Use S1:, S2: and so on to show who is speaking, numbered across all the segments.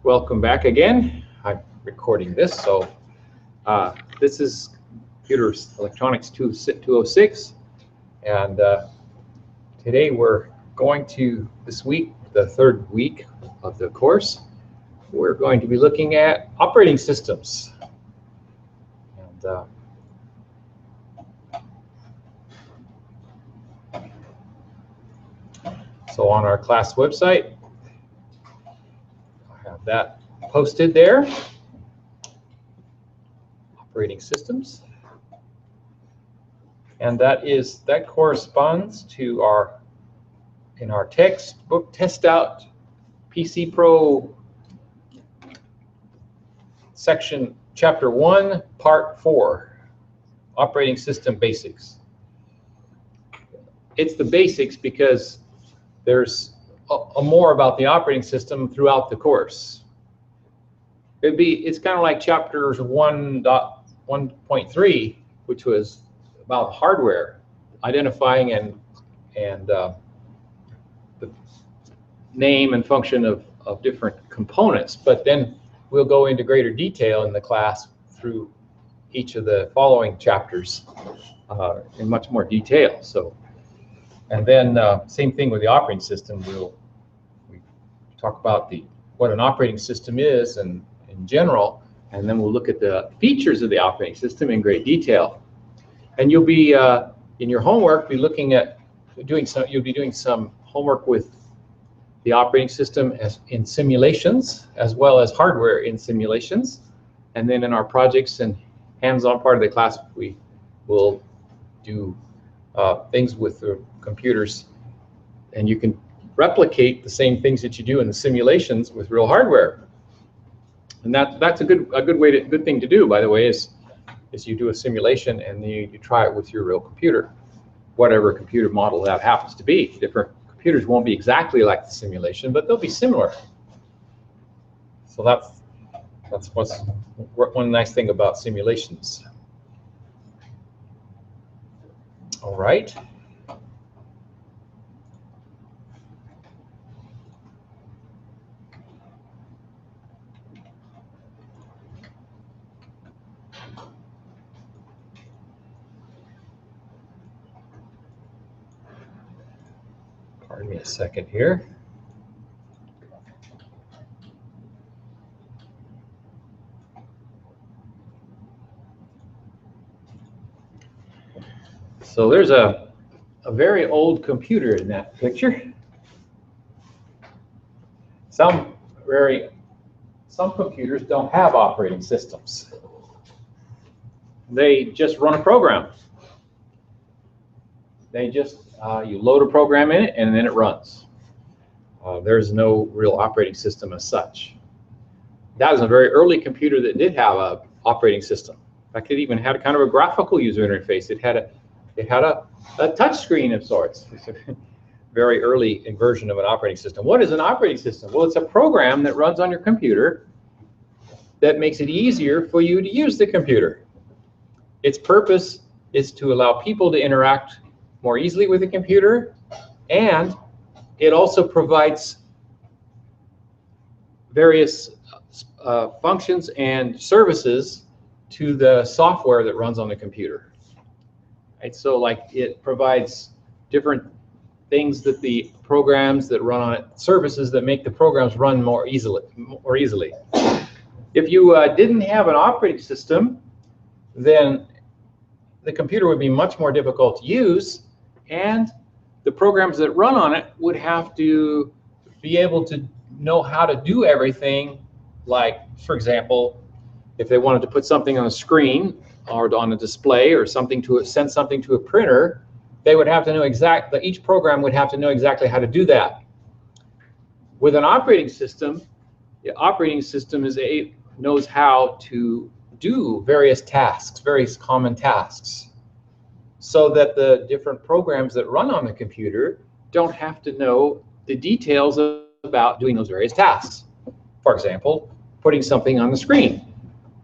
S1: Welcome back again. I'm recording this, so this is Computer Electronics 206, and today we're going to, this week, the third week of the course, we're going to be looking at operating systems. And so on our class website, I have that posted there, operating systems. And that corresponds to in our textbook test out PC Pro section chapter 1 part 4, operating system basics. It's the basics because there's more about the operating system throughout the course. It's kind of like chapters 1.3, which was about hardware, identifying and the name and function of different components. But then we'll go into greater detail in the class through each of the following chapters in much more detail. So, and then same thing with the operating system. We talk about what an operating system is and in general, and then we'll look at the features of the operating system in great detail. And you'll be in your homework you'll be doing some homework with the operating system in simulations as well as hardware in simulations. And then in our projects and hands-on part of the class, we will do things with the computers, and you can replicate the same things that you do in the simulations with real hardware. And that's a good thing to do, by the way, is you do a simulation and you try it with your real computer, whatever computer model that happens to be. Different computers won't be exactly like the simulation, but they'll be similar. So that's what's one nice thing about simulations. All right. Pardon me a second here. So there's a very old computer in that picture. Some computers don't have operating systems. They just run a program. They just you load a program in it and then it runs. There's no real operating system as such. That was a very early computer that did have an operating system. In fact, it even had a kind of a graphical user interface. It had a touch screen of sorts. It's a very early version of an operating system. What is an operating system? Well, it's a program that runs on your computer that makes it easier for you to use the computer. Its purpose is to allow people to interact more easily with the computer, and it also provides various functions and services to the software that runs on the computer. Right? So like it provides different things that the programs that run on it, services that make the programs run more easily. If you didn't have an operating system, then the computer would be much more difficult to use, and the programs that run on it would have to be able to know how to do everything. Like, for example, if they wanted to put something on a screen or on a display or send something to a printer, they would have to know each program would have to know exactly how to do that. With an operating system, the operating system knows how to do various tasks, various common tasks, so that the different programs that run on the computer don't have to know the details about doing those various tasks. For example, putting something on the screen.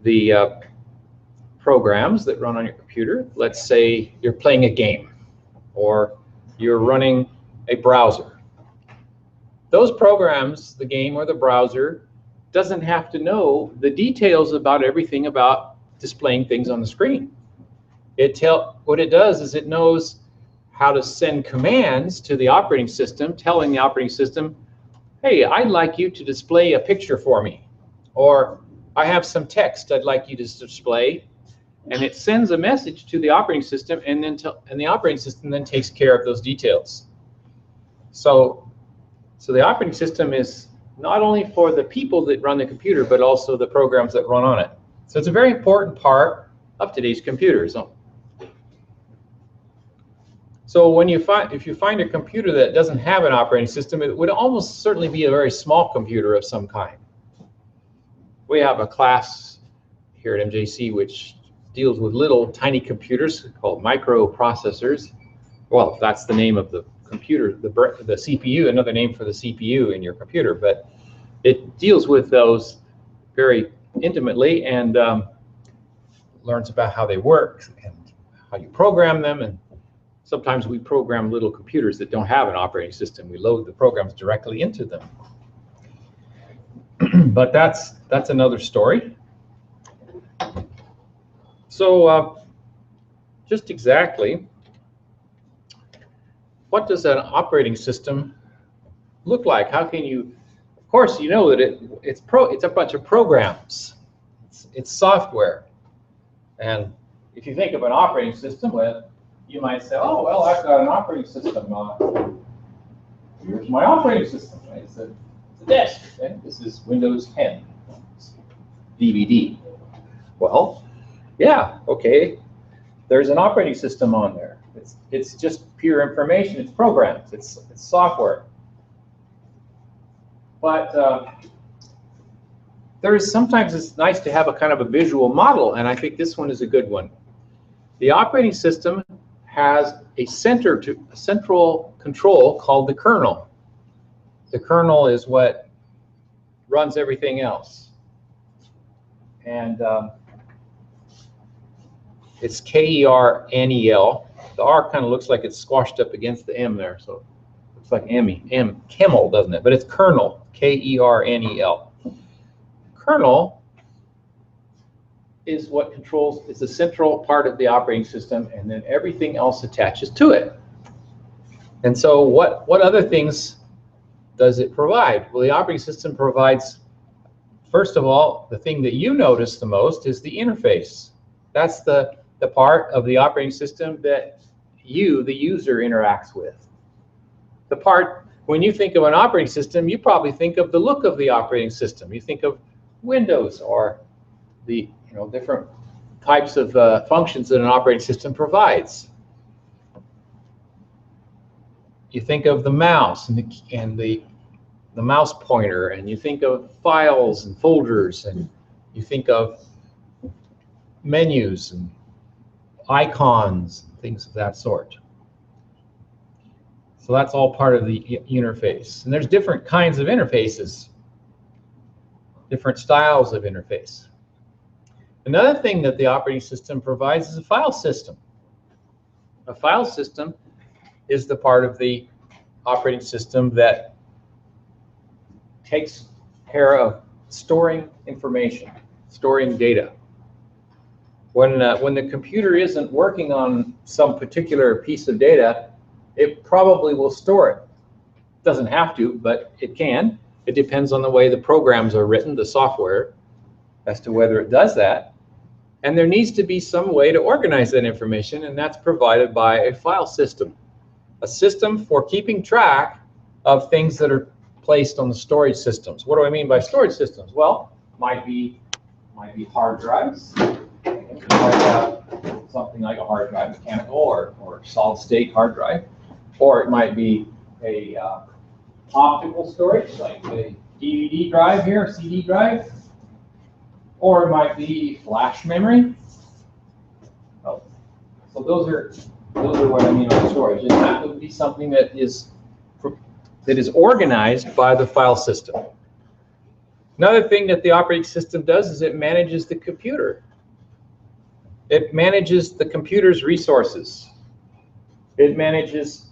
S1: The programs that run on your computer, let's say you're playing a game or you're running a browser. Those programs, the game or the browser, doesn't have to know the details about everything about displaying things on the screen. What it does is it knows how to send commands to the operating system, telling the operating system, hey, I'd like you to display a picture for me, or I have some text I'd like you to display, and it sends a message to the operating system, and the operating system then takes care of those details. So the operating system is not only for the people that run the computer, but also the programs that run on it. So it's a very important part of today's computers. So if you find a computer that doesn't have an operating system, it would almost certainly be a very small computer of some kind. We have a class here at MJC which deals with little tiny computers called microprocessors. Well, that's the name of the computer, the CPU, another name for the CPU in your computer, but it deals with those very intimately and learns about how they work and how you program them. And sometimes we program little computers that don't have an operating system. We load the programs directly into them. But that's another story. So just exactly, what does an operating system look like? How can you, of course, you know that it's a bunch of programs. It's software. And if you think of an operating system, well, you might say, oh, well, I've got an operating system. Here's my operating system. Right? It's a disk. Okay? This is Windows 10. DVD. Well, yeah, okay. There's an operating system on there. It's just pure information. It's programs. It's software. But sometimes it's nice to have a kind of a visual model, and I think this one is a good one. The operating system has a central control called the kernel. The kernel is what runs everything else. And it's K-E-R-N-E-L. The R kind of looks like it's squashed up against the M there, so it looks like Kemmel, doesn't it? But it's kernel, K-E-R-N-E-L. Kernel is what controls, it's a central part of the operating system, and then everything else attaches to it. And so what other things does it provide? Well, the operating system provides, first of all, the thing that you notice the most is the interface. That's the part of the operating system that you, the user, interacts with. The part, when you think of an operating system, you probably think of the look of the operating system. You think of Windows or the different types of functions that an operating system provides. You think of the mouse and the mouse pointer, and you think of files and folders, and you think of menus and icons, things of that sort. So that's all part of the interface. And there's different kinds of interfaces, different styles of interface. Another thing that the operating system provides is a file system. A file system is the part of the operating system that takes care of storing information, storing data. When the computer isn't working on some particular piece of data, it probably will store it. It doesn't have to, but it can. It depends on the way the programs are written, the software, as to whether it does that. And there needs to be some way to organize that information, and that's provided by a file system. A system for keeping track of things that are placed on the storage systems. What do I mean by storage systems? Well, might be hard drives. You might have something like a hard drive, mechanical or solid state hard drive, or it might be a optical storage, like a DVD drive here, CD drive, or it might be flash memory. Oh, so those are what I mean by storage, and that would be something that is organized by the file system. Another thing that the operating system does is it manages the computer. It manages the computer's resources. It manages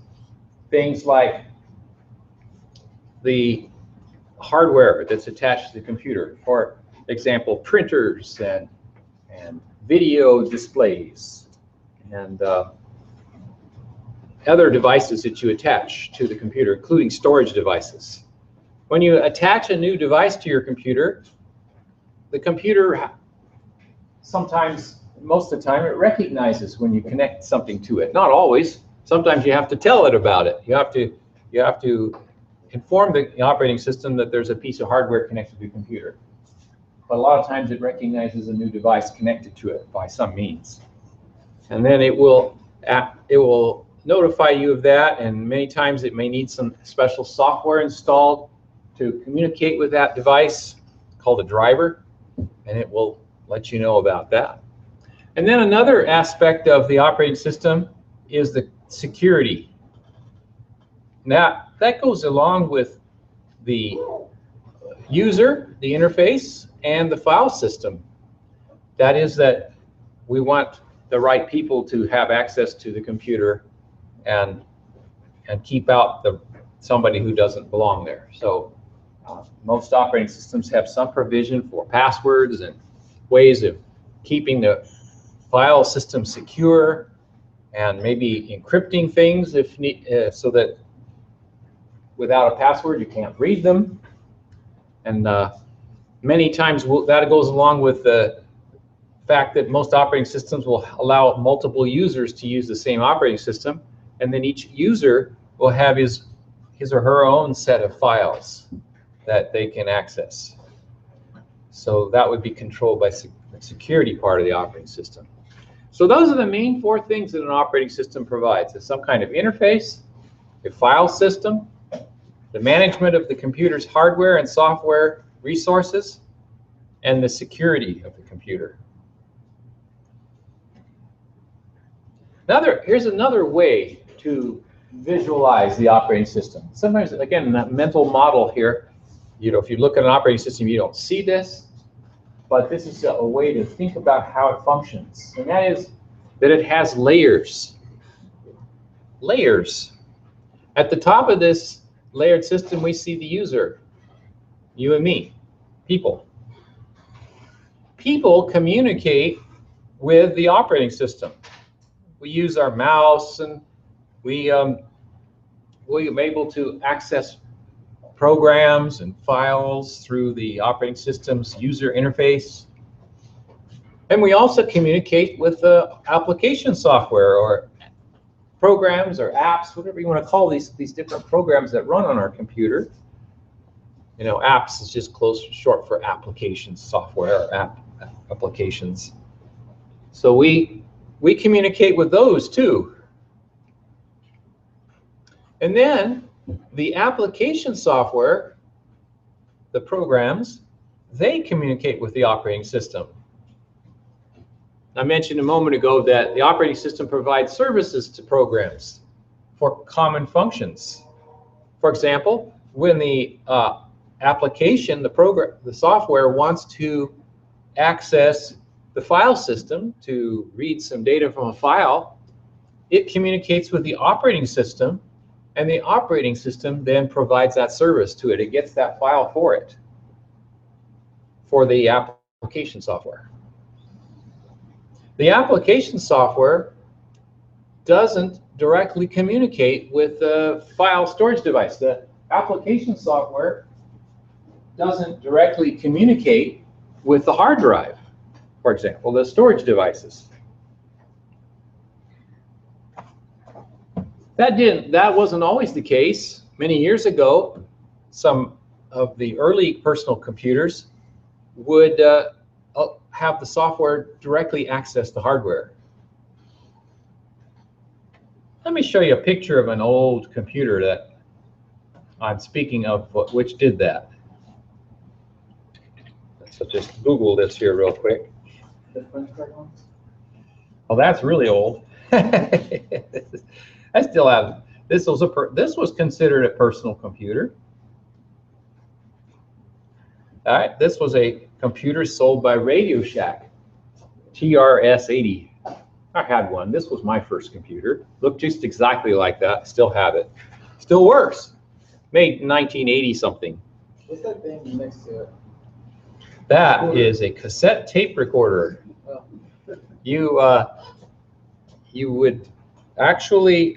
S1: things like the hardware that's attached to the computer. For example, printers and video displays and other devices that you attach to the computer, including storage devices. When you attach a new device to your computer, the computer sometimes, most of the time, it recognizes when you connect something to it. Not always. Sometimes you have to tell it about it. You have to inform the operating system that there's a piece of hardware connected to the computer. But a lot of times it recognizes a new device connected to it by some means. And then it will notify you of that, and many times it may need some special software installed to communicate with that device called a driver, and it will let you know about that. And then another aspect of the operating system is the security. Now, that goes along with the user, the interface, and the file system. That is that we want the right people to have access to the computer and keep out somebody who doesn't belong there. So most operating systems have some provision for passwords and ways of keeping the file system secure, and maybe encrypting things if so that without a password you can't read them. And many times that goes along with the fact that most operating systems will allow multiple users to use the same operating system, and then each user will have his or her own set of files that they can access. So that would be controlled by the security part of the operating system. So those are the main four things that an operating system provides. It's some kind of interface, a file system, the management of the computer's hardware and software resources, and the security of the computer. Here's another way to visualize the operating system. Sometimes, again, in that mental model here, if you look at an operating system, you don't see this, but this is a way to think about how it functions. And that is that it has layers. Layers. At the top of this layered system, we see the user, you and me, people. People communicate with the operating system. We use our mouse, and we're able to access programs and files through the operating system's user interface. And we also communicate with the application software or programs or apps, whatever you want to call these different programs that run on our computer. Apps is just short for applications software or applications. So we communicate with those too. And then the application software, the programs, they communicate with the operating system. I mentioned a moment ago that the operating system provides services to programs for common functions. For example, when the application, the software wants to access the file system to read some data from a file, it communicates with the operating system, and the operating system then provides that service to it. It gets that file for it, for the application software. The application software doesn't directly communicate with the file storage device. The application software doesn't directly communicate with the hard drive, for example, the storage devices. That wasn't always the case. Many years ago, some of the early personal computers would have the software directly access the hardware. Let me show you a picture of an old computer that I'm speaking of, which did that. So just Google this here real quick. Oh, that's really old. I still have this. This was considered a personal computer. All right, this was a computer sold by Radio Shack, TRS-80. I had one. This was my first computer. Looked just exactly like that. Still have it. Still works. Made in 1980 something.
S2: What's that thing next to it?
S1: That is a cassette tape recorder.
S2: Oh.
S1: You would actually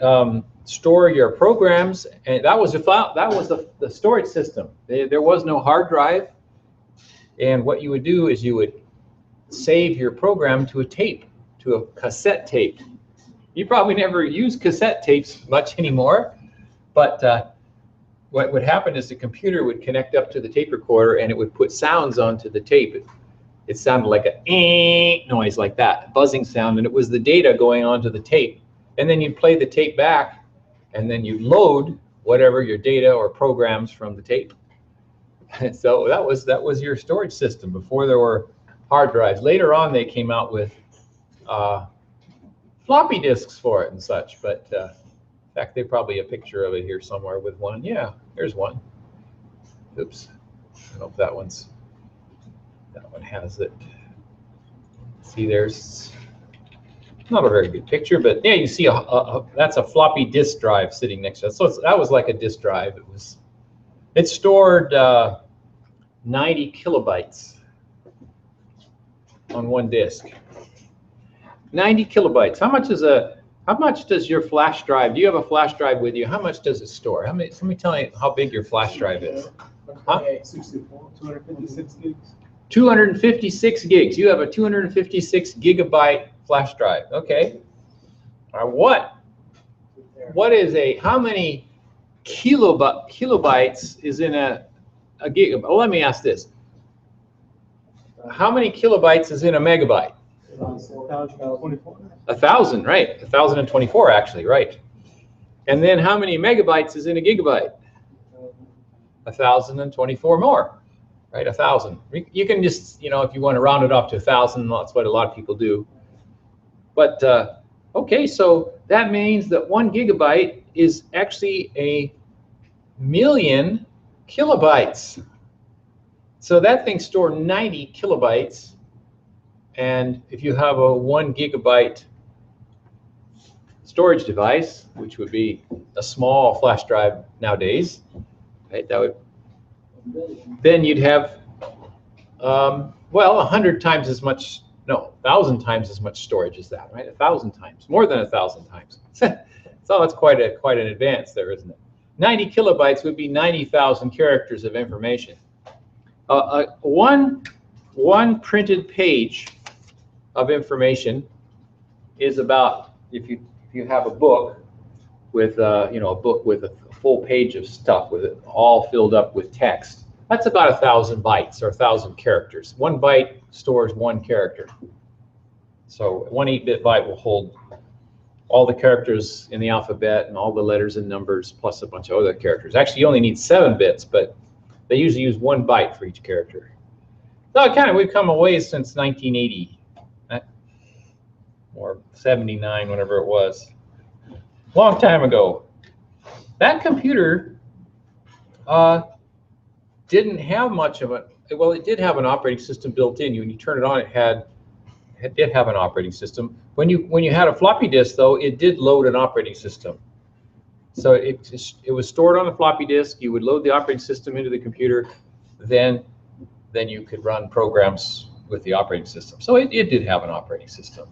S1: store your programs, and that was the storage system. There was no hard drive, and what you would do is you would save your program to a tape, to a cassette tape. You probably never use cassette tapes much anymore, but what would happen is the computer would connect up to the tape recorder and it would put sounds onto the tape. It sounded like a noise like that, buzzing sound, and it was the data going onto the tape. And then you'd play the tape back, and then you'd load whatever your data or programs from the tape. And so that was your storage system before there were hard drives. Later on, they came out with floppy disks for it and such, but in fact, there's probably a picture of it here somewhere with one. Yeah, there's one. Oops, I hope that one has it. See, there's not a very good picture, but yeah, you see that's a floppy disk drive sitting next to it. So that was like a disk drive. It stored 90 kilobytes on one disk. 90 kilobytes. How much does your flash drive? Do you have a flash drive with you? How much does it store? Somebody tell me how big your flash drive is. Huh?
S2: 256 gigs.
S1: 256 gigs. You have a 256 gigabyte flash drive. Okay. All right, how many kilobytes is in a gigabyte? Well, let me ask this. How many kilobytes is in a megabyte? 1,000, right? 1,024 actually, right. And then how many megabytes is in a gigabyte? 1,024 more, right? 1,000. You can just, if you want to round it up to 1,000, that's what a lot of people do. But okay, so that means that 1 gigabyte is actually a million kilobytes. So that thing stored 90 kilobytes. And if you have a 1 gigabyte storage device, which would be a small flash drive nowadays, right? Then you'd have, 100 times as much, no, 1,000 times as much storage as that, right? 1,000 times, more than 1,000 times. So that's quite an advance there, isn't it? 90 kilobytes would be 90,000 characters of information. One printed page of information is about, if you have a book with a full page of stuff with it all filled up with text, that's about 1,000 bytes or 1,000 characters. 1 byte stores 1 character. So 1 8-bit byte will hold all the characters in the alphabet and all the letters and numbers plus a bunch of other characters. Actually, you only need 7 bits, but they usually use 1 byte for each character. So we've come a ways since 1980. Or 79, whenever it was. Long time ago. That computer didn't have much of it. Well, it did have an operating system built in. When you turn it on, it did have an operating system. When you had a floppy disk, though, it did load an operating system. So it was stored on a floppy disk. You would load the operating system into the computer, then you could run programs with the operating system. So it did have an operating system.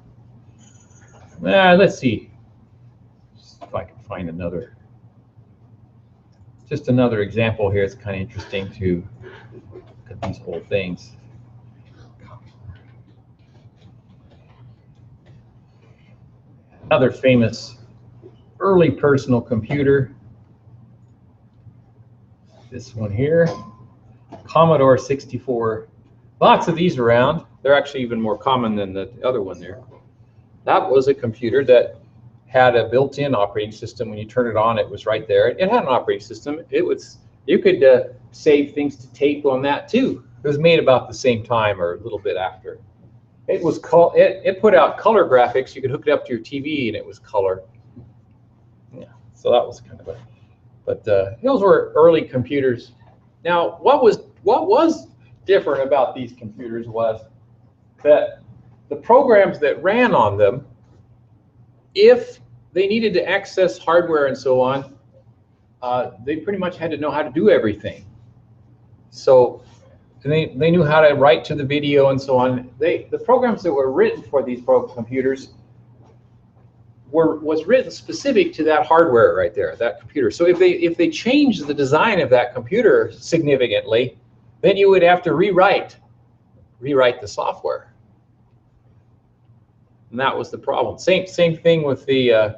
S1: Let's see if I can find just another example here. It's kind of interesting to look at these old things. Another famous early personal computer. This one here, Commodore 64. Lots of these around. They're actually even more common than the other one there. That was a computer that had a built-in operating system. When you turn it on, it was right there. It had an operating system. You could save things to tape on that too. It was made about the same time or a little bit after. It put out color graphics. You could hook it up to your TV and it was color. Yeah, so that was kind of a. But those were early computers. Now, what was different about these computers was that the programs that ran on them, if they needed to access hardware and so on, they pretty much had to know how to do everything. So they knew how to write to the video and so on. The programs that were written for these computers was written specific to that hardware right there, that computer. So if they changed the design of that computer significantly, then you would have to rewrite the software. And that was the problem. Same thing with the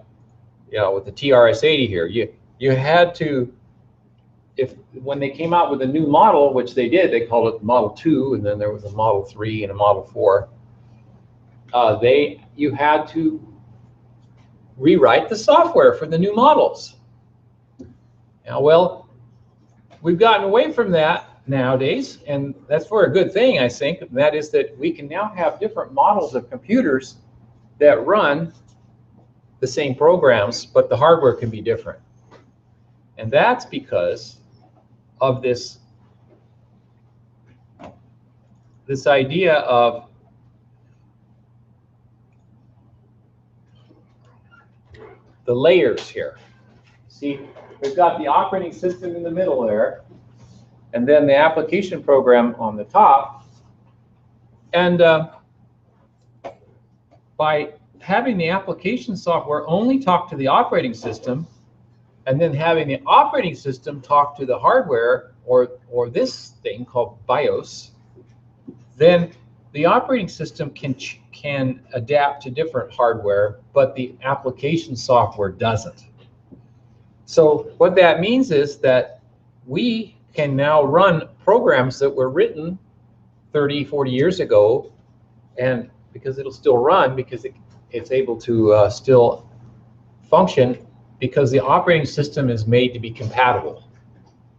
S1: with the TRS-80 here. You had to, when they came out with a new model, which they did, they called it Model 2, and then there was a Model 3 and a Model 4. You had to rewrite the software for the new models. Now, well, we've gotten away from that nowadays, and that's for a good thing, I think. And that is that we can now have different models of computers that run the same programs, but the hardware can be different. And that's because of this idea of the layers here. See, we've got the operating system in the middle there, and then the application program on the top. And by having the application software only talk to the operating system, and then having the operating system talk to the hardware, or this thing called BIOS, then the operating system can adapt to different hardware, but the application software doesn't. So what that means is that we can now run programs that were written 30, 40 years ago, and because it'll still run, because it's able to still function, because the operating system is made to be compatible,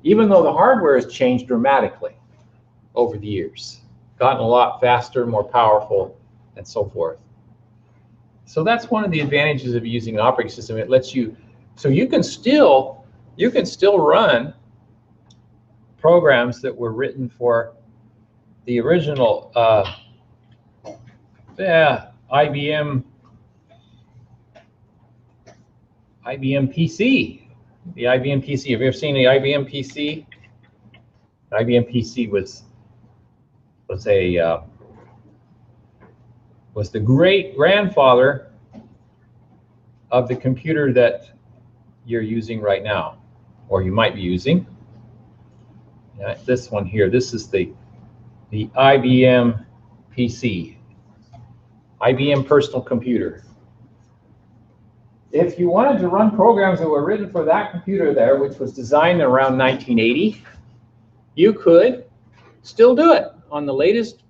S1: even though the hardware has changed dramatically over the years, gotten a lot faster, more powerful, and so forth. So that's one of the advantages of using an operating system. It lets you, so you can still run programs that were written for the original IBM PC. The IBM PC. Have you ever seen the IBM PC? The IBM PC was the great grandfather of the computer that you're using right now, or you might be using. This one here. This is the IBM PC, IBM personal computer. If you wanted to run programs that were written for that computer there, which was designed around 1980, you could still do it on the latest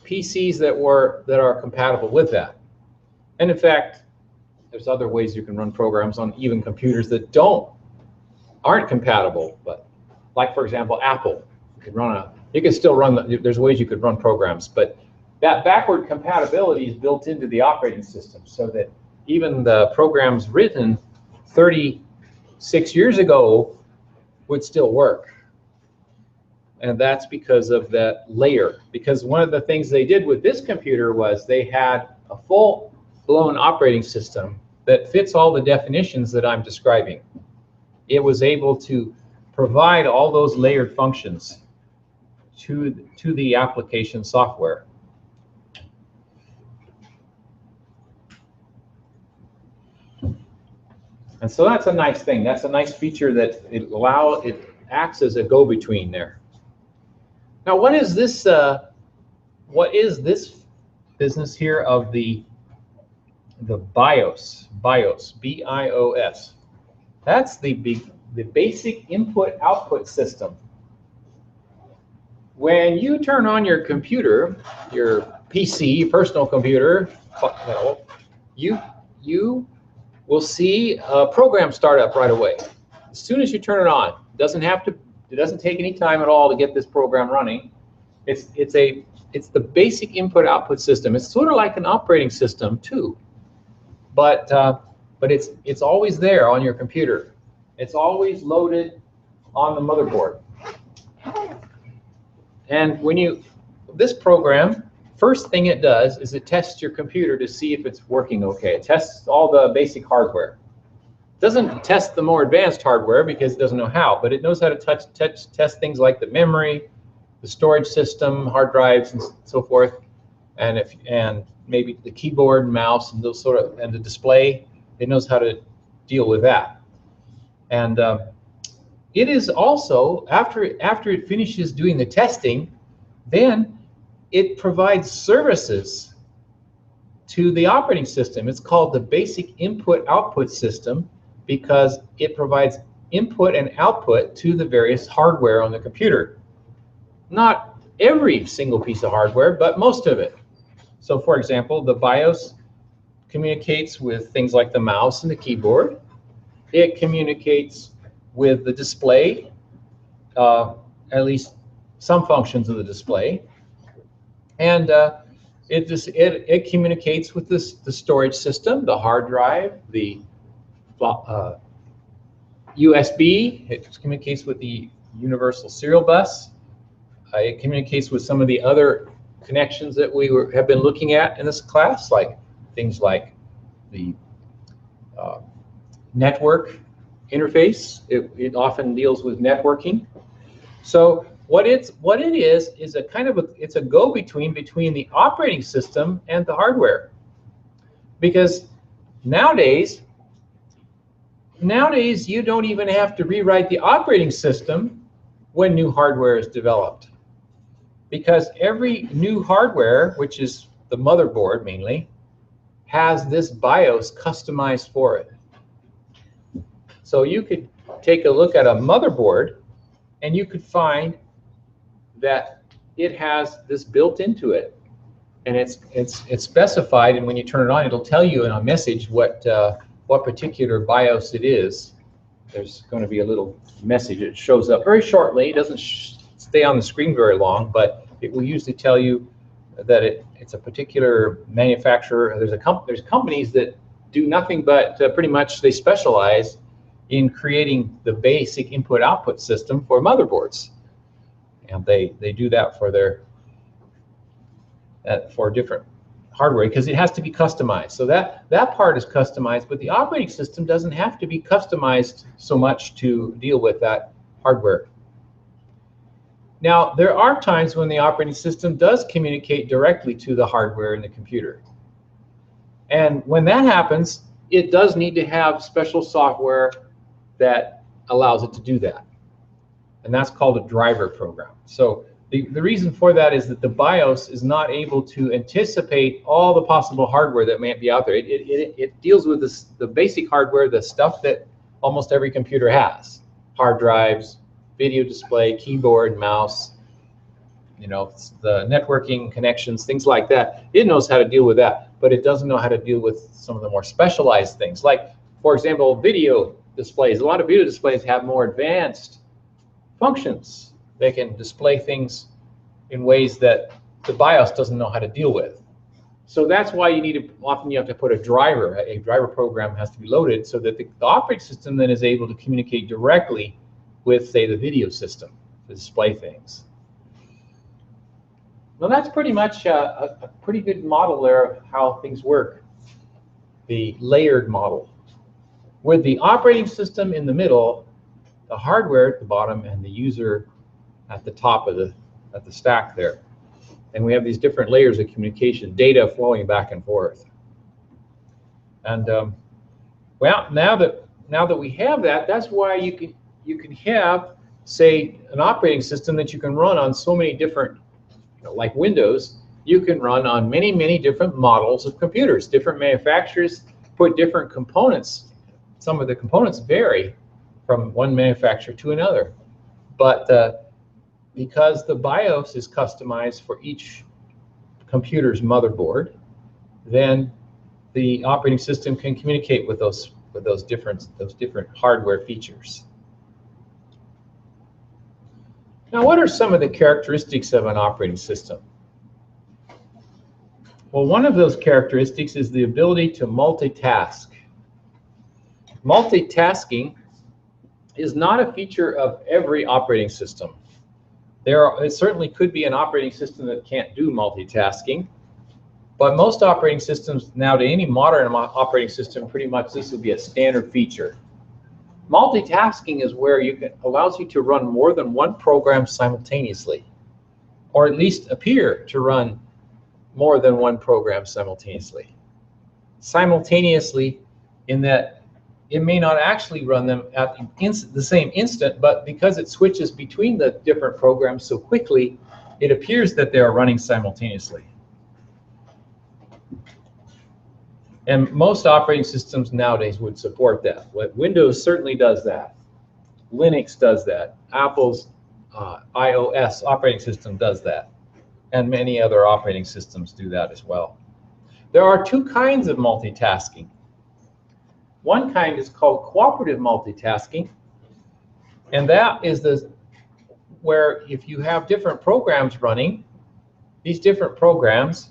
S1: PCs that are compatible with that. And in fact, there's other ways you can run programs on even computers that aren't compatible. But like, for example, Apple, you can still run there's ways you could run programs, but that backward compatibility is built into the operating system, so that even the programs written 36 years ago would still work. And that's because of that layer. Because one of the things they did with this computer was they had a full-blown operating system that fits all the definitions that I'm describing. It was able to provide all those layered functions to the application software. And so that's a nice thing. That's a nice feature that it acts as a go-between there. Now, what is this business here of the BIOS, B-I-O-S? That's the basic input-output system. When you turn on your computer, your PC, your personal computer, you will see a program start up right away. As soon as you turn it on, it doesn't take any time at all to get this program running. It's the basic input-output system. It's sort of like an operating system too, but it's always there on your computer. It's always loaded on the motherboard. And this program, first thing it does is it tests your computer to see if it's working okay. It tests all the basic hardware. doesn't test the more advanced hardware because it doesn't know how, but it knows how to test things like the memory, the storage system, hard drives, and so forth, and maybe the keyboard, mouse, and those and the display. It knows how to deal with that. And it is also, after it finishes doing the testing, then it provides services to the operating system. It's called the basic input-output system because it provides input and output to the various hardware on the computer. Not every single piece of hardware, but most of it. So for example, the BIOS communicates with things like the mouse and the keyboard. It communicates with the display, at least some functions of the display. And it communicates with the storage system, the hard drive, the USB. It communicates with the universal serial bus. It communicates with some of the other connections that we have been looking at in this class, like things like the network interface. It often deals with networking. So what it is a kind of it's a go-between between the operating system and the hardware. Because nowadays you don't even have to rewrite the operating system when new hardware is developed. Because every new hardware, which is the motherboard mainly, has this BIOS customized for it. So you could take a look at a motherboard and you could find that it has this built into it. And it's specified, and when you turn it on, it'll tell you in a message what particular BIOS it is. There's going to be a little message. It shows up very shortly. It doesn't stay on the screen very long, but it will usually tell you that it's a particular manufacturer. There's companies that do nothing but pretty much they specialize in creating the basic input-output system for motherboards, and they do that for their for different hardware because it has to be customized. So that part is customized, but the operating system doesn't have to be customized so much to deal with that hardware. Now, there are times when the operating system does communicate directly to the hardware in the computer. And when that happens, it does need to have special software that allows it to do that. And that's called a driver program. So the reason for that is that the BIOS is not able to anticipate all the possible hardware that might be out there. It deals with the basic hardware, the stuff that almost every computer has. Hard drives, video display, keyboard, mouse, the networking connections, things like that. It knows how to deal with that, but it doesn't know how to deal with some of the more specialized things. Like, for example, video displays. A lot of video displays have more advanced functions. They can display things in ways that the BIOS doesn't know how to deal with. So that's why often you have to put a driver program has to be loaded so that the operating system then is able to communicate directly with, say, the video system to display things. Well, that's pretty much a pretty good model there of how things work, the layered model, with the operating system in the middle, the hardware at the bottom, and the user at the top of the stack there. And we have these different layers of communication, data flowing back and forth. And well, now that we have that, that's why you can have, say, an operating system that you can run on so many different, like Windows, you can run on many, many different models of computers. Different manufacturers put different components. Some of the components vary from one manufacturer to another. But because the BIOS is customized for each computer's motherboard, then the operating system can communicate with those different hardware features. Now, what are some of the characteristics of an operating system? Well, one of those characteristics is the ability to multitask. Multitasking is not a feature of every operating system. It certainly could be an operating system that can't do multitasking, but most operating systems, now to any modern operating system, pretty much this would be a standard feature. Multitasking is where allows you to run more than one program simultaneously, or at least appear to run more than one program simultaneously. Simultaneously in that it may not actually run them at the same instant, but because it switches between the different programs so quickly, it appears that they are running simultaneously. And most operating systems nowadays would support that. Windows certainly does that. Linux does that. Apple's iOS operating system does that. And many other operating systems do that as well. There are two kinds of multitasking. One kind is called cooperative multitasking, and that is where if you have different programs running, these different programs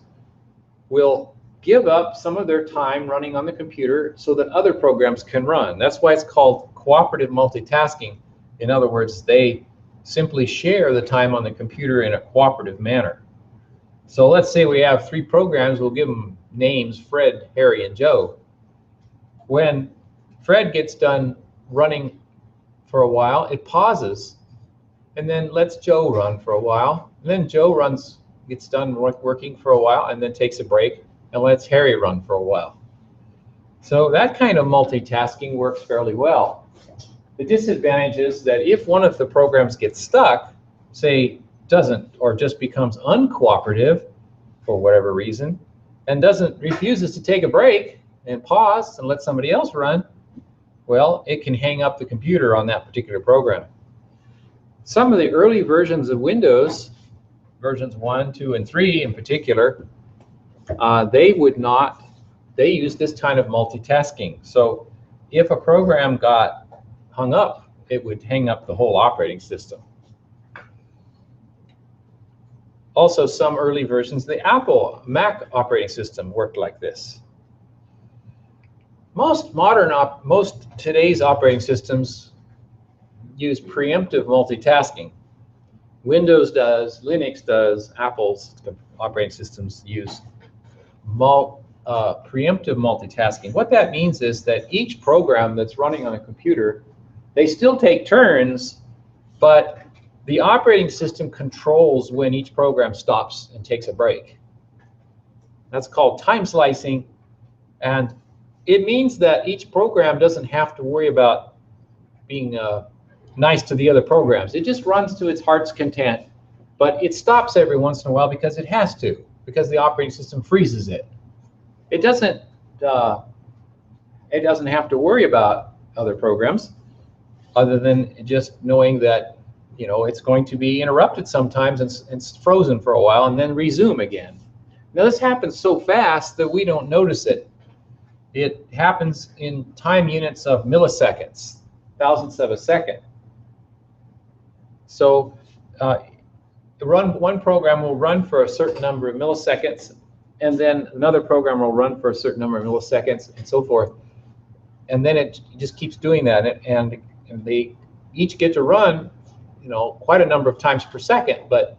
S1: will give up some of their time running on the computer so that other programs can run. That's why it's called cooperative multitasking. In other words, they simply share the time on the computer in a cooperative manner. So let's say we have 3 programs, we'll give them names, Fred, Harry, and Joe. When Fred gets done running for a while, it pauses, and then lets Joe run for a while. And then Joe gets done working for a while, and then takes a break, and lets Harry run for a while. So that kind of multitasking works fairly well. The disadvantage is that if one of the programs gets stuck, say doesn't, or just becomes uncooperative for whatever reason, and refuses to take a break and pause and let somebody else run, well, it can hang up the computer on that particular program. Some of the early versions of Windows, versions 1, 2, and 3 in particular, they use this kind of multitasking. So if a program got hung up, it would hang up the whole operating system. Also, some early versions, the Apple Mac operating system worked like this. Most today's operating systems use preemptive multitasking. Windows does, Linux does, Apple's operating systems use preemptive multitasking. What that means is that each program that's running on a computer, they still take turns, but the operating system controls when each program stops and takes a break. That's called time slicing, and it means that each program doesn't have to worry about being nice to the other programs. It just runs to its heart's content, but it stops every once in a while because it has to, because the operating system freezes it. It doesn't have to worry about other programs, other than just knowing that it's going to be interrupted sometimes and it's frozen for a while and then resume again. Now this happens so fast that we don't notice it. It happens in time units of milliseconds, thousandths of a second. So one program will run for a certain number of milliseconds, and then another program will run for a certain number of milliseconds, and so forth. And then it just keeps doing that, and they each get to run quite a number of times per second, but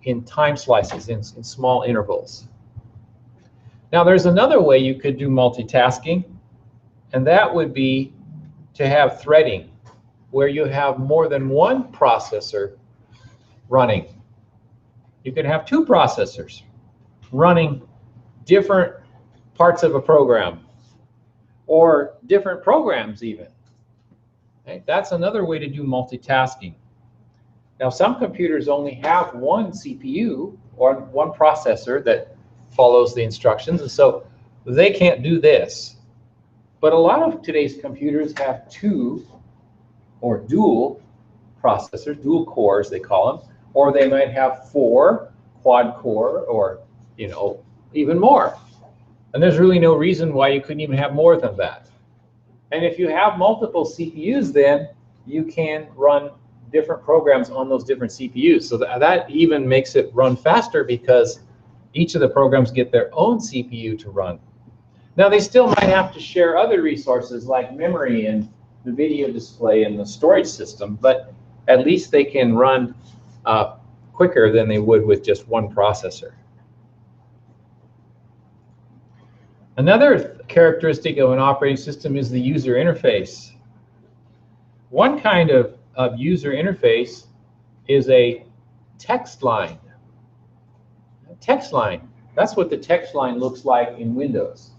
S1: in time slices, in small intervals. Now there's another way you could do multitasking, and that would be to have threading, where you have more than one processor running. You could have 2 processors running different parts of a program, or different programs even. Okay? That's another way to do multitasking. Now some computers only have one CPU or one processor that follows the instructions, and so they can't do this. But a lot of today's computers have 2 or dual processors, dual cores they call them, or they might have 4 quad core, or even more. And there's really no reason why you couldn't even have more than that. And if you have multiple CPUs, then you can run different programs on those different CPUs. So that even makes it run faster, because each of the programs get their own CPU to run. Now they still might have to share other resources like memory and the video display and the storage system, but at least they can run quicker than they would with just one processor. Another characteristic of an operating system is the user interface. One kind of user interface is a text line. Text line. That's what the text line looks like in Windows.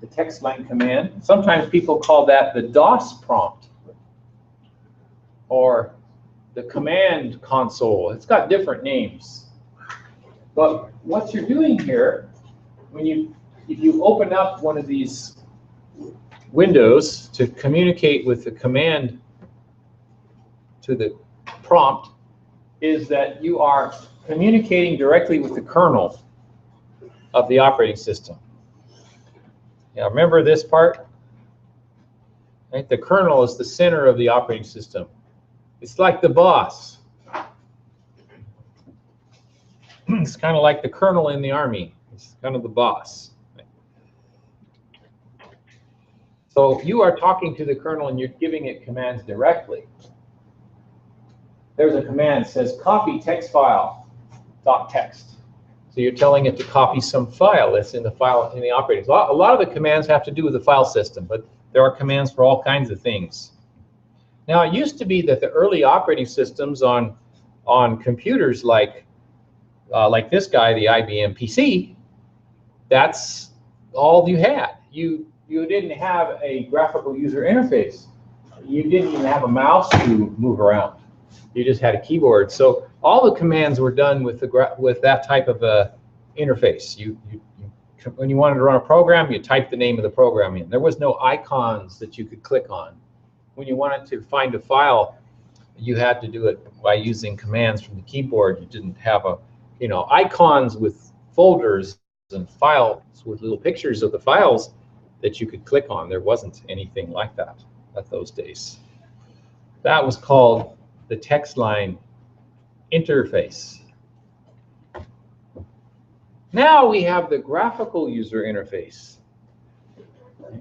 S1: The text line command. Sometimes people call that the DOS prompt or the command console. It's got different names. But what you're doing here, if you open up one of these windows to communicate with the command to the prompt, is that you are communicating directly with the kernel of the operating system. Now remember this part? Right? The kernel is the center of the operating system. It's like the boss. It's kind of like the colonel in the army. It's kind of the boss. So you are talking to the kernel and you're giving it commands directly. There's a command that says copy text file .text. So you're telling it to copy some file that's in the file in the operating system. A lot of the commands have to do with the file system, but there are commands for all kinds of things. Now it used to be that the early operating systems on computers like this guy, the IBM PC, that's all you had. You didn't have a graphical user interface. You didn't even have a mouse to move around. You just had a keyboard. So all the commands were done with that type of interface. When you wanted to run a program, you typed the name of the program in. There was no icons that you could click on. When you wanted to find a file, you had to do it by using commands from the keyboard. You didn't have icons with folders and files with little pictures of the files that you could click on. There wasn't anything like that at those days. That was called the text line interface. Now we have the graphical user interface.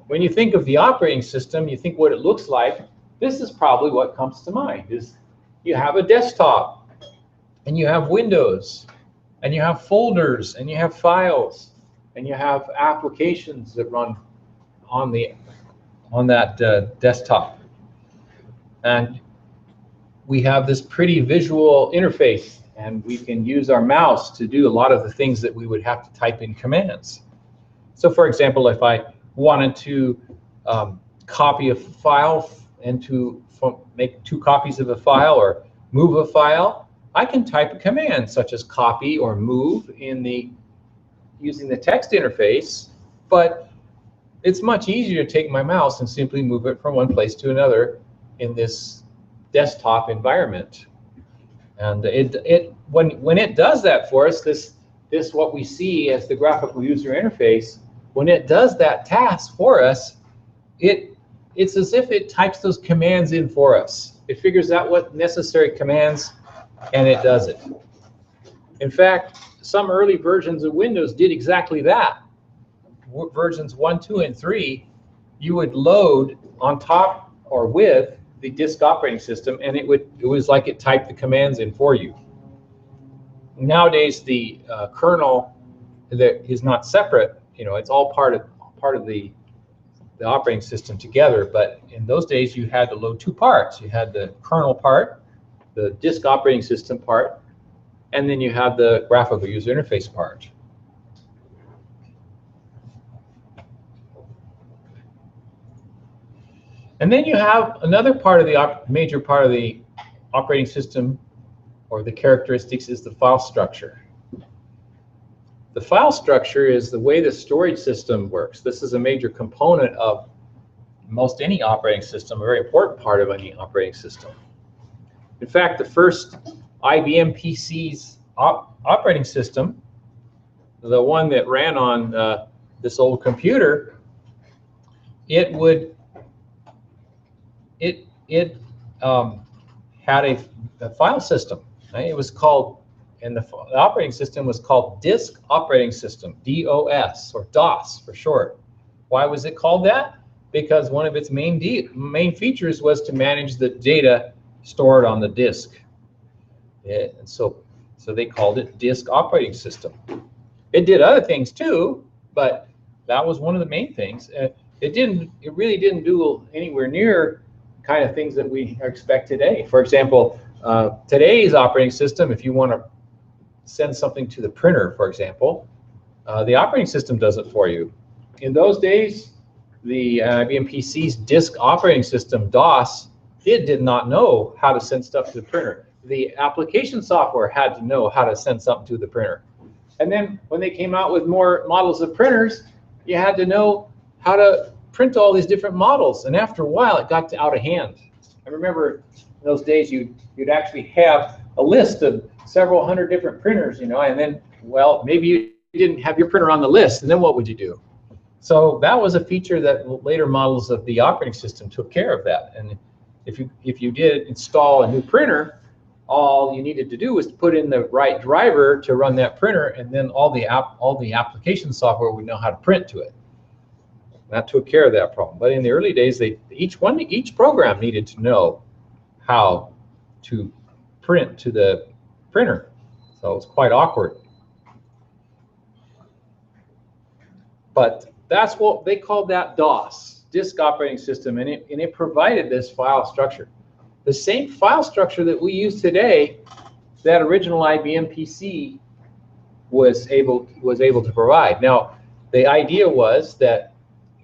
S1: When you think of the operating system, you think what it looks like. This is probably what comes to mind. Is you have a desktop, and you have windows, and you have folders, and you have files, and you have applications that run on that desktop. And we have this pretty visual interface, and we can use our mouse to do a lot of the things that we would have to type in commands. So for example, if I wanted to copy a file and to make 2 copies of a file or move a file, I can type a command such as copy or move using the text interface, but it's much easier to take my mouse and simply move it from one place to another in this desktop environment. And when it does that for us, this what we see as the graphical user interface, when it does that task for us, it's as if it types those commands in for us. It figures out what necessary commands, and it does it. In fact, some early versions of Windows did exactly that. Versions 1, 2, and 3, you would load on top or with the disk operating system, and it was like it typed the commands in for you. Nowadays, the kernel that is not separate. It's all part of the operating system together. But in those days, you had to load 2 parts. You had the kernel part, the disk operating system part, and then you have the graphical user interface part. And then you have another part of the major part of the operating system, or the characteristics, is the file structure. The file structure is the way the storage system works. This is a major component of most any operating system, a very important part of any operating system. In fact, the first IBM PC's operating system, the one that ran on this old computer, it had a file system. Right? It was called, and the operating system was called Disk Operating System, DOS, or DOS for short. Why was it called that? Because one of its main features was to manage the data stored on the disk. And so they called it Disk Operating System. It did other things too, but that was one of the main things. It really didn't do anywhere near kind of things that we expect today. For example, today's operating system, if you want to send something to the printer, for example, the operating system does it for you. In those days, the IBM PC's disk operating system, DOS, it did not know how to send stuff to the printer. The application software had to know how to send something to the printer. And then when they came out with more models of printers, you had to know how to print all these different models. And after a while, it got out of hand. I remember in those days, you'd actually have a list of several hundred different printers, and then, well, maybe you didn't have your printer on the list, and then what would you do? So that was a feature that later models of the operating system took care of that. And if you did install a new printer, all you needed to do was to put in the right driver to run that printer, and then all the application software would know how to print to it. That took care of that problem. But in the early days, each program needed to know how to print to the printer. So it was quite awkward. But that's what they called that DOS, disk operating system, and it provided this file structure. The same file structure that we use today, that original IBM PC was able to provide. Now, the idea was that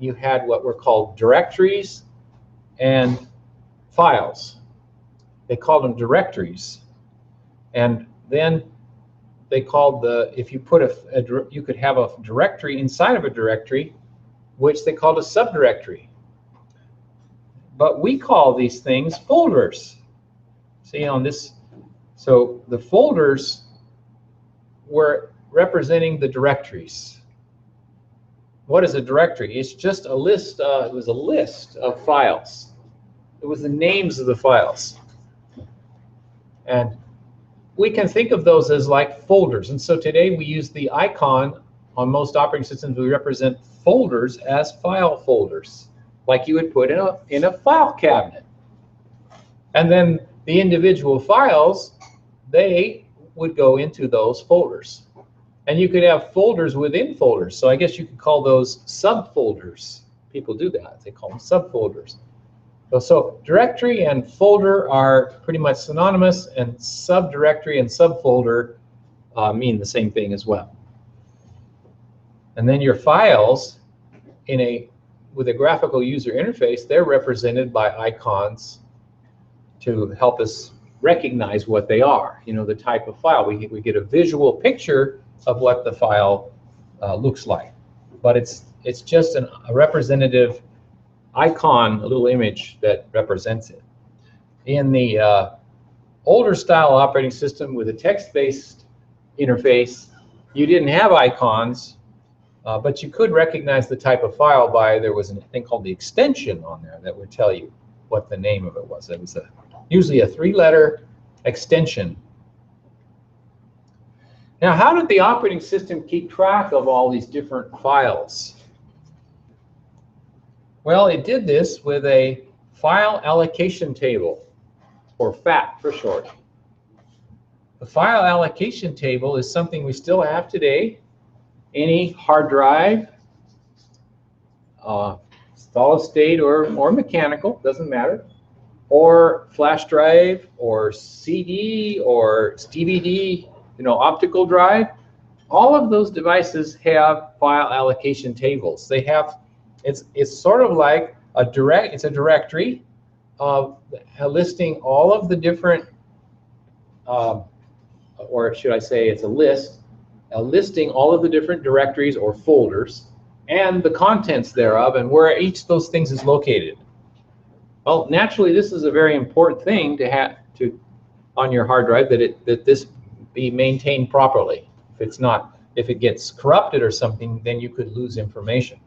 S1: you had what were called directories and files. They called them directories, and then they called if you put you could have a directory inside of a directory, which they called a subdirectory. But we call these things folders. See on this, so the folders were representing the directories. What is a directory? It's just a list. It was a list of files. It was the names of the files. And we can think of those as like folders. And so today we use the icon on most operating systems. We represent folders as file folders, like you would put in a file cabinet. And then the individual files, they would go into those folders. And you could have folders within folders. So I guess you could call those subfolders. People do that. They call them subfolders. So directory and folder are pretty much synonymous, and subdirectory and subfolder mean the same thing as well. And then your files, with a graphical user interface, they're represented by icons to help us recognize what they are. The type of file. We get a visual picture of what the file looks like, but it's just a representative icon, a little image that represents it. In the older style operating system with a text-based interface, you didn't have icons, but you could recognize the type of file there was a thing called the extension on there that would tell you what the name of it was. It was usually a 3-letter extension. Now, how did the operating system keep track of all these different files? Well, it did this with a file allocation table, or FAT for short. The file allocation table is something we still have today. Any hard drive, solid state or mechanical, doesn't matter, or flash drive, or CD, or DVD, optical drive. All of those devices have file allocation tables. They have. It's sort of like it's a directory of listing all of the different, or should I say it's a list, listing all of the different directories or folders and the contents thereof and where each of those things is located. Well, naturally, this is a very important thing to have on your hard drive, that this be maintained properly. If it gets corrupted or something, then you could lose information.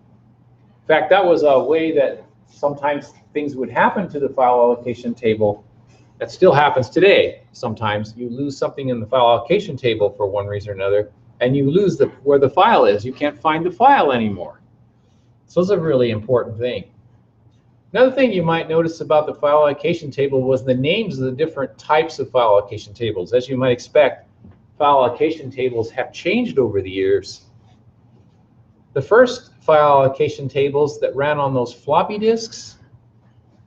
S1: In fact, that was a way that sometimes things would happen to the file allocation table. That still happens today. Sometimes you lose something in the file allocation table for one reason or another, and you lose where the file is. You can't find the file anymore. So it's a really important thing. Another thing you might notice about the file allocation table was the names of the different types of file allocation tables. As you might expect, file allocation tables have changed over the years. The first file allocation tables that ran on those floppy disks,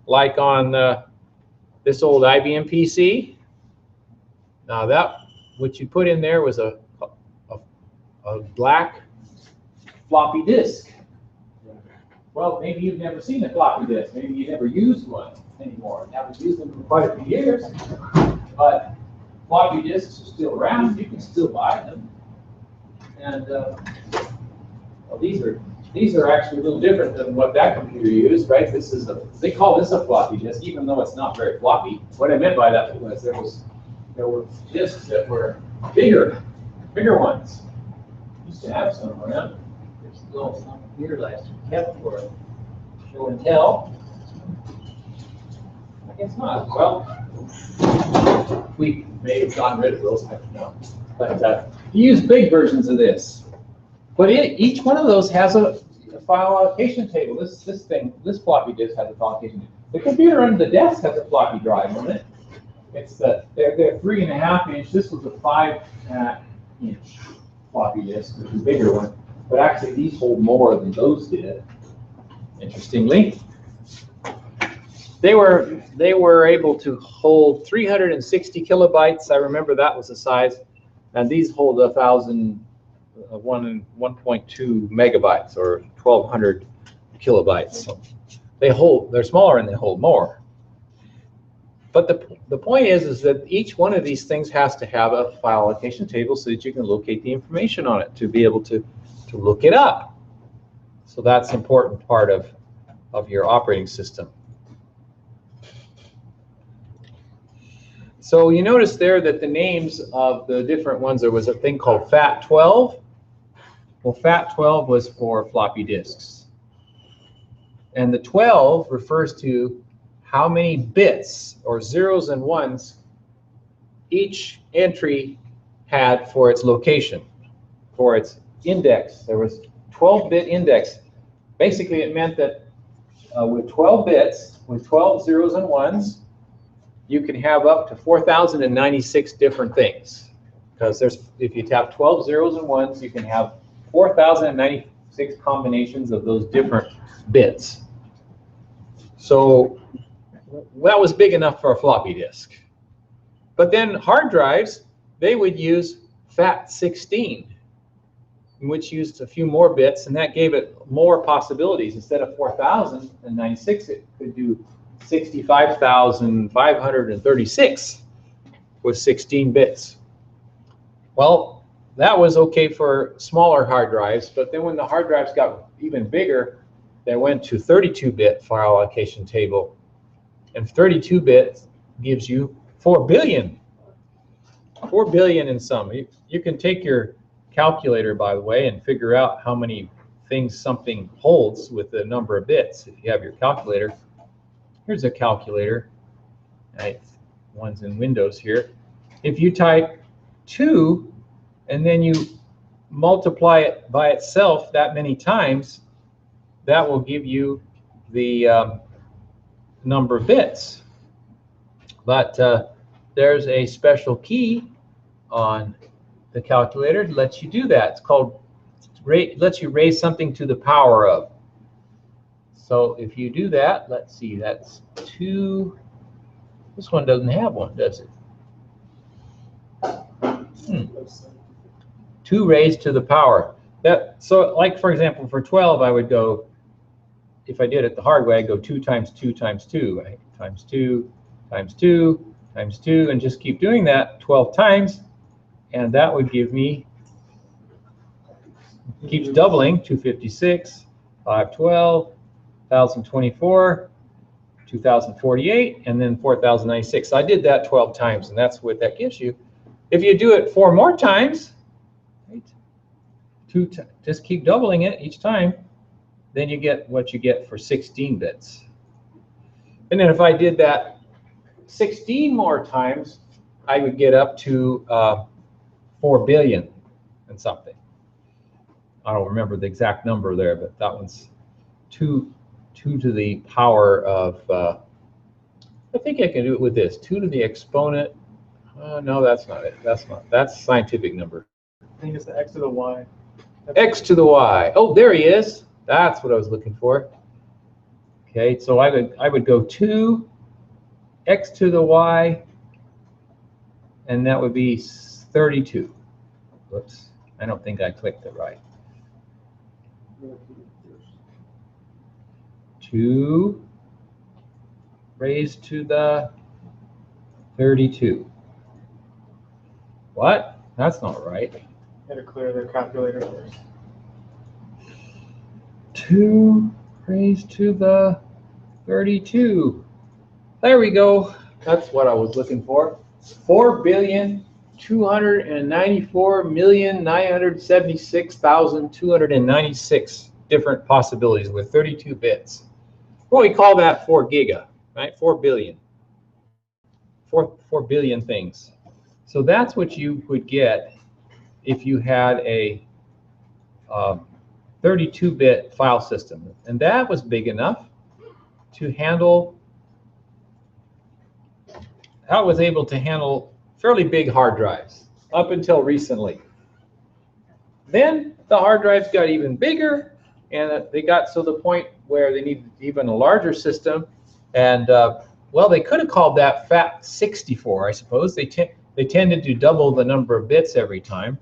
S1: like on this old IBM PC. Now that, what you put in there was a black floppy disk. Well, maybe you've never seen a floppy disk. Maybe you never used one anymore. You haven't used them for quite a few years. But floppy disks are still around. You can still buy them. And well, these are actually a little different than what that computer used, right? This is they call this a floppy disk, even though it's not very floppy. What I meant by that was there were disks that were bigger ones. Used to have some around. There's still some here last kept for show and tell. I guess not. Well, we may have gotten rid of those. I don't know. But you use big versions of this. But each one of those has a file allocation table. This floppy disk has a file allocation table. The computer under the desk has a floppy drive on it. It's they're 3.5 inch. This was a 5-inch floppy disk, which is a bigger one. But actually, these hold more than those did. Interestingly, they were able to hold 360 kilobytes. I remember that was the size, and these hold 1.2 megabytes or 1,200 kilobytes. So they're smaller and they hold more. But the point is that each one of these things has to have a file allocation table so that you can locate the information on it to be able to look it up. So that's an important part of your operating system. So you notice there that the names of the different ones, there was a thing called FAT12. Well, FAT12 was for floppy disks. And the 12 refers to how many bits or zeros and ones each entry had for its location, for its index. There was 12-bit index. Basically, it meant that with 12 bits, with 12 zeros and ones, you can have up to 4,096 different things. Because if you have 12 zeros and ones, you can have 4,096 combinations of those different bits. So that was big enough for a floppy disk. But then hard drives, they would use FAT16, which used a few more bits, and that gave it more possibilities. Instead of 4,096, it could do 65,536 with 16 bits. Well, that was okay for smaller hard drives, but then when the hard drives got even bigger, they went to 32-bit file allocation table. And 32-bit gives you 4 billion. 4 billion in sum. You can take your calculator, by the way, and figure out how many things something holds with the number of bits if you have your calculator. Here's a calculator. Right. One's in Windows here. If you type 2 and then you multiply it by itself that many times, that will give you the number of bits. But there's a special key on the calculator that lets you do that. It's called, lets you raise something to the power of. So if you do that, let's see, that's 2. This one doesn't have one, does it? 2 raised to the power. So like, for example, for 12, I would go, if I did it the hard way, I'd go 2 times 2 times 2, right? Times 2 times 2 times 2, and just keep doing that 12 times, and that would give me, keeps doubling, 256, 512, 1,024, 2,048, and then 4,096. So I did that 12 times, and that's what that gives you. If you do it 4 more times, right, just keep doubling it each time, then you get what you get for 16 bits. And then if I did that 16 more times, I would get up to 4 billion and something. I don't remember the exact number there, but that one's 2 to the power of, I think I can do it with this, 2 to the exponent. No, that's not it. That's scientific number.
S2: I think it's the x to the y.
S1: X to the y. Oh, there he is. That's what I was looking for. Okay, so I would go 2 x to the y, and that would be 32. Whoops, I don't think I clicked it right. 2 raised to the 32. What? That's not right.
S2: Had to clear their calculator first.
S1: 2 raised to the 32. There we go. That's what I was looking for. 4,294,976,296 different possibilities with 32 bits. Well, we call that 4 giga, right? 4 billion. 4 billion things. So that's what you would get if you had a 32-bit file system. And that was big enough to handle, that was able to handle fairly big hard drives up until recently. Then the hard drives got even bigger, and they got to the point where they needed even a larger system. And well, they could have called that FAT64, I suppose. They tended to double the number of bits every time.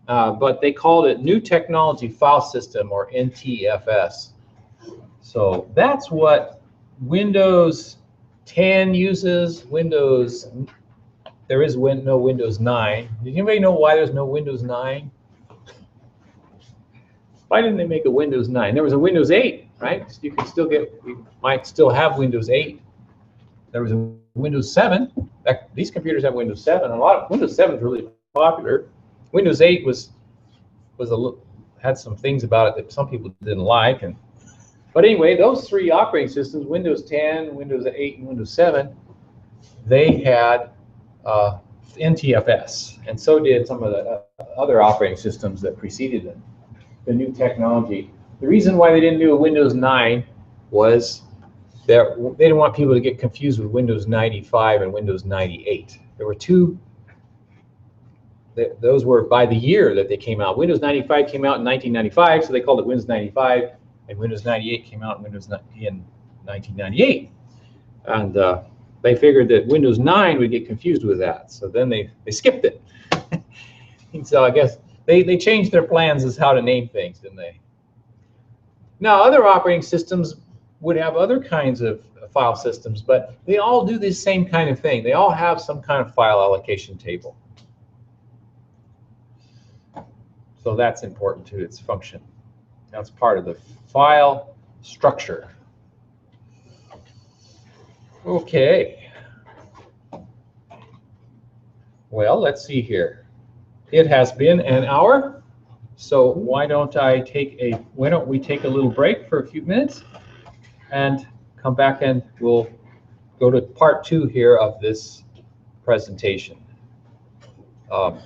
S1: But they called it New Technology File System, or NTFS. So that's what Windows 10 uses. There is no Windows 9. Does anybody know why there's no Windows 9? Why didn't they make a Windows 9? There was a Windows 8, right? So you might still have Windows 8. There was a Windows 7. In fact, these computers have Windows 7. Windows 7 is really popular. Windows 8 had some things about it that some people didn't like, but anyway, those 3 operating systems, Windows 10, Windows 8, and Windows 7, they had NTFS, and so did some of the other operating systems that preceded them. The new technology. The reason why they didn't do a Windows 9 was that they didn't want people to get confused with Windows 95 and Windows 98. There were 2. Those were by the year that they came out. Windows 95 came out in 1995, so they called it Windows 95, and Windows 98 came out in 1998. And they figured that Windows 9 would get confused with that, so then they skipped it. And so I guess they changed their plans as how to name things, didn't they? Now, other operating systems would have other kinds of file systems, but they all do this same kind of thing. They all have some kind of file allocation table. So that's important to its function. That's part of the file structure. Okay. Well, let's see here. It has been an hour, so why don't we take a little break for a few minutes and come back, and we'll go to part 2 here of this presentation. So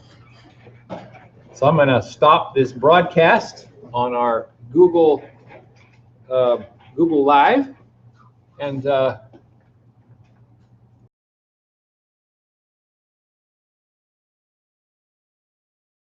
S1: I'm going to stop this broadcast on our Google Live, and